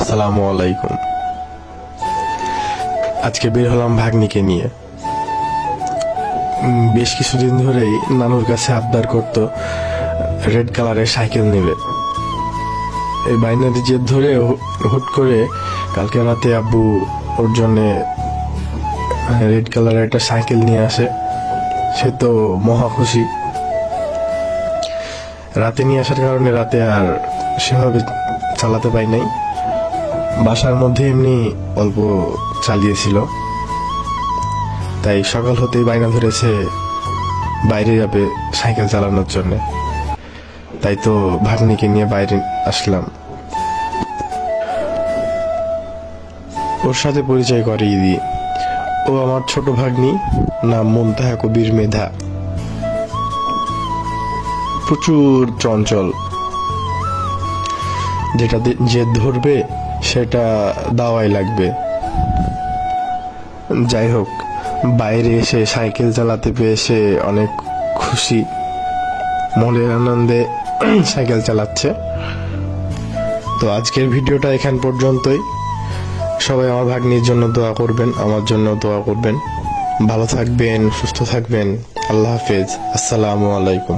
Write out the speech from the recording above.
আসসালামু আলাইকুম। আজকে বের হলাম ভাগ্নিকে নিয়ে। বেশ কিছুদিন ধরেই নানুর কাছে আবদার করত রেড কালারের সাইকেল নেবে। এই বাইনারি জেদ ধরে হুট করে কালকে রাতে আব্বু ওর জন্যে রেড কালারের একটা সাইকেল নিয়ে আসে। সে তো মহা খুশি। রাতে নিয়ে আসার কারণে রাতে আর সেভাবে চালাতে পাই নাই। বাসার মধ্যে এমনি অল্প চালিয়েছিল, তাই সকাল হতেই বায়না ধরেছে বাইরে যাবে সাইকেল চালানোর জন্য। তাই তো ভাগ্নিকে নিয়ে বাইরে আসলাম। ওর সাথে পরিচয় করিয়ে দিই। ও আমার ছোট ভাগ্নি, নাম মুনতাহা কবির মেধা। প্রচুর চঞ্চল, যেটা যে ধরবে সেটা দাওয়াই লাগবে। যাই হোক, বাইরে এসে সাইকেল চালাতে পেয়ে সে অনেক খুশি, মনের আনন্দে সাইকেল চালাচ্ছে। তো আজকের ভিডিওটা এখান পর্যন্তই। সবাই আমার ভাগ্নির জন্য দোয়া করবেন, আমার জন্য দোয়া করবেন। ভালো থাকবেন, সুস্থ থাকবেন। আল্লাহ হাফেজ। আসসালামু আলাইকুম।